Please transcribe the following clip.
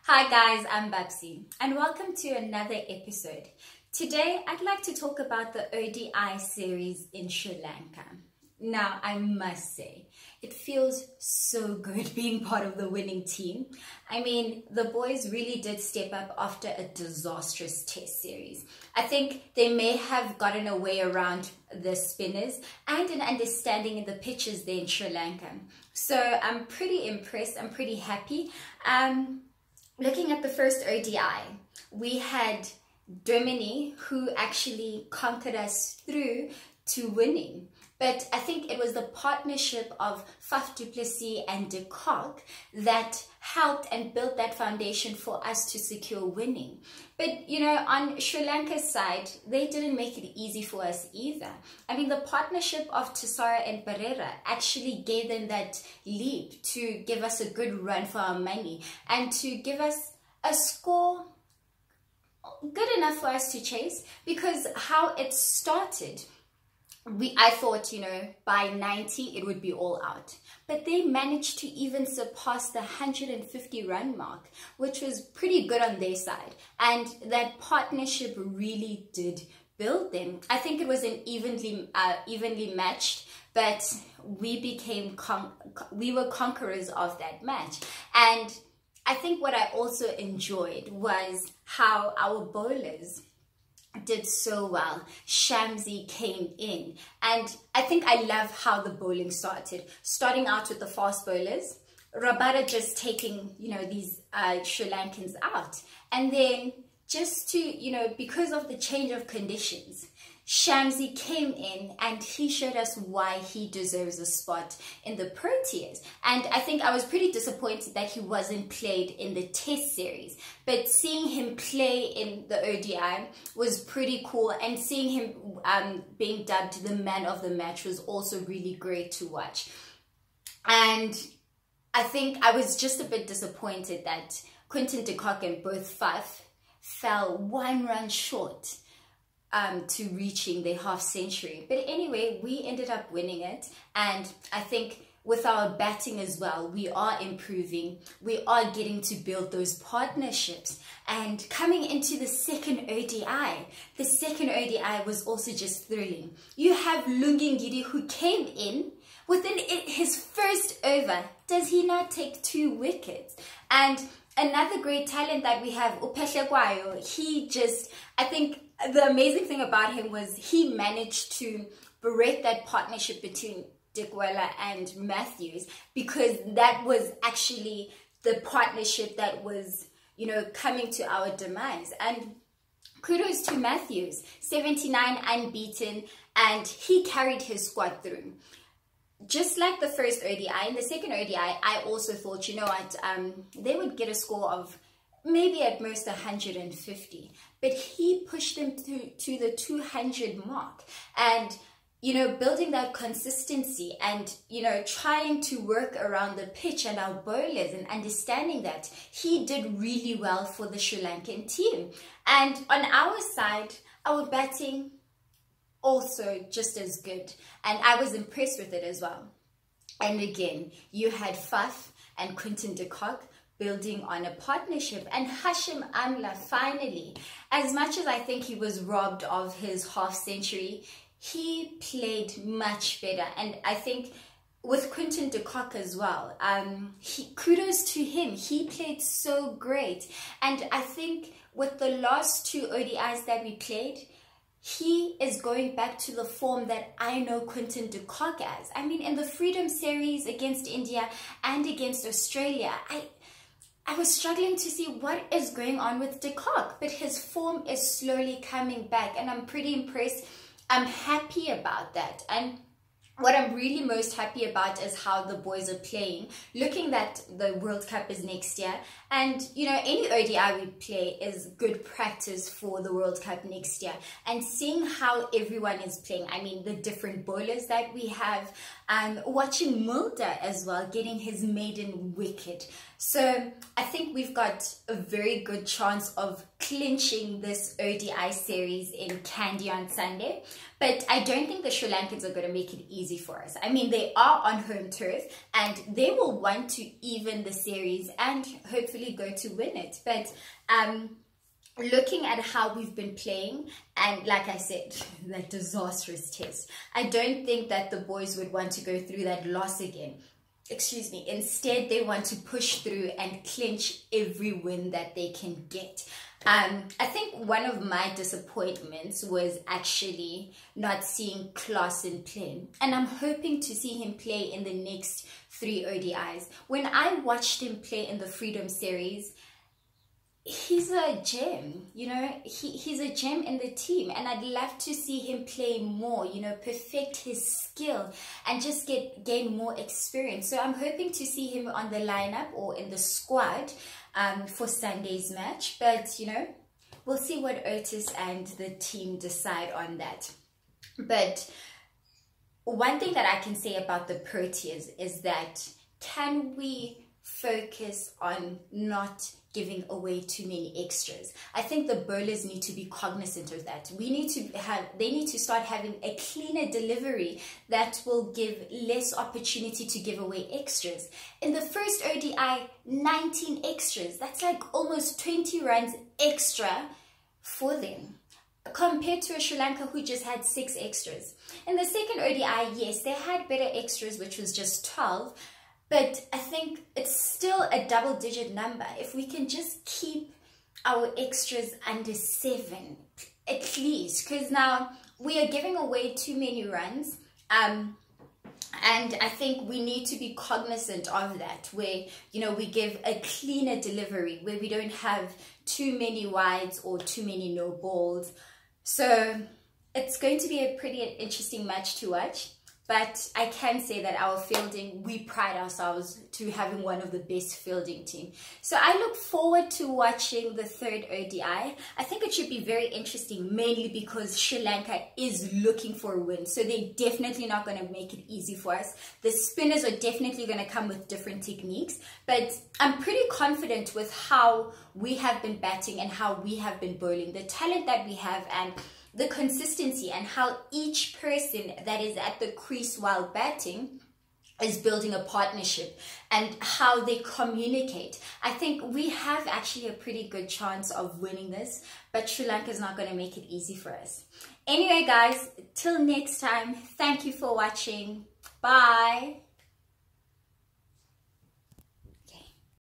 Hi guys, I'm Babsi and welcome to another episode. Today I'd like to talk about the ODI series in Sri Lanka. Now I must say, it feels so good being part of the winning team. I mean, the boys really did step up after a disastrous test series. I think they may have gotten a way around the spinners and an understanding in the pitches there in Sri Lanka. So I'm pretty impressed, I'm pretty happy. Looking at the first ODI, we had Germany who actually conquered us through to winning. But I think it was the partnership of Faf du Plessis and de Kock that helped and built that foundation for us to secure winning. But, you know, on Sri Lanka's side, they didn't make it easy for us either. I mean, the partnership of Tissara and Pereira actually gave them that leap to give us a good run for our money and to give us a score good enough for us to chase, because how it started, I thought, you know, by 90 it would be all out. But they managed to even surpass the 150 run mark, which was pretty good on their side. And that partnership really did build them. I think it was an evenly matched, but we were conquerors of that match. And I think what I also enjoyed was how our bowlers did so well. Shamsi came in, and I think I love how the bowling started. Starting out with the fast bowlers, Rabada just taking, you know, these Sri Lankans out, and then just to, you know, because of the change of conditions, Shamsi came in and he showed us why he deserves a spot in the Proteas. And I think I was pretty disappointed that he wasn't played in the test series. But seeing him play in the ODI was pretty cool. And seeing him being dubbed the man of the match was also really great to watch. And I think I was just a bit disappointed that Quinton de Kock and both Faf fell one run short to reaching their half century. But anyway, we ended up winning it, and I think with our batting as well, we are improving. We are getting to build those partnerships. And coming into the second ODI was also just thrilling. You have Lungingiri who came in within his first over. Does he not take 2 wickets? And another great talent that we have, Upehle Kwayo, he just, I think the amazing thing about him was he managed to break that partnership between Dikwela and Matthews, because that was actually the partnership that was, you know, coming to our demise. And kudos to Matthews, 79 unbeaten, and he carried his squad through. Just like the first ODI, in the second ODI, I also thought, you know what, they would get a score of maybe at most 150. But he pushed them to the 200 mark. And, you know, building that consistency and, you know, trying to work around the pitch and our bowlers and understanding that, he did really well for the Sri Lankan team. And on our side, our batting also just as good, and I was impressed with it as well. And again, you had Faf and Quinton de Kock building on a partnership, and Hashim Amla finally, as much as I think he was robbed of his half century, he played much better. And I think with Quinton de Kock as well, kudos to him, he played so great. And I think with the last 2 ODIs that we played, he is going back to the form that I know Quinton de Kock as. I mean, in the Freedom Series against India and against Australia, I was struggling to see what is going on with de Kock, but his form is slowly coming back, and I'm pretty impressed. I'm happy about that. And what I'm really most happy about is how the boys are playing, looking that the World Cup is next year. And, you know, any ODI we play is good practice for the World Cup next year. And seeing how everyone is playing, I mean, the different bowlers that we have, watching Mulder as well, getting his maiden wicket. So I think we've got a very good chance of clinching this ODI series in Kandy on Sunday. But I don't think the Sri Lankans are going to make it easy for us. I mean, they are on home turf and they will want to even the series and hopefully go to win it. But looking at how we've been playing, and like I said, that disastrous test, I don't think that the boys would want to go through that loss again. Excuse me. Instead, they want to push through and clinch every win that they can get. I think one of my disappointments was actually not seeing Klaasen play. And I'm hoping to see him play in the next 3 ODIs. When I watched him play in the Freedom Series, he's a gem, you know, he's a gem in the team, and I'd love to see him play more, you know, perfect his skill and just gain more experience. So I'm hoping to see him on the lineup or in the squad for Sunday's match, but you know, we'll see what Otis and the team decide on that. But one thing that I can say about the Proteas is that, can we focus on not giving away too many extras? I think the bowlers need to be cognizant of that. They need to start having a cleaner delivery that will give less opportunity to give away extras. In the first ODI, 19 extras. That's like almost 20 runs extra for them, compared to a Sri Lanka who just had 6 extras. In the second ODI, yes, they had better extras, which was just 12, but I think it's still a double-digit number. If we can just keep our extras under 7, at least, because now we are giving away too many runs, and I think we need to be cognizant of that, where, you know, we give a cleaner delivery, where we don't have too many wides or too many no balls. So it's going to be a pretty interesting match to watch. But I can say that our fielding, we pride ourselves to having one of the best fielding team. So I look forward to watching the third ODI. I think it should be very interesting, mainly because Sri Lanka is looking for a win. So they're definitely not going to make it easy for us. The spinners are definitely going to come with different techniques. But I'm pretty confident with how we have been batting and how we have been bowling. The talent that we have and the consistency, and how each person that is at the crease while batting is building a partnership and how they communicate. I think we have actually a pretty good chance of winning this, but Sri Lanka is not going to make it easy for us. Anyway, guys, till next time, thank you for watching. Bye.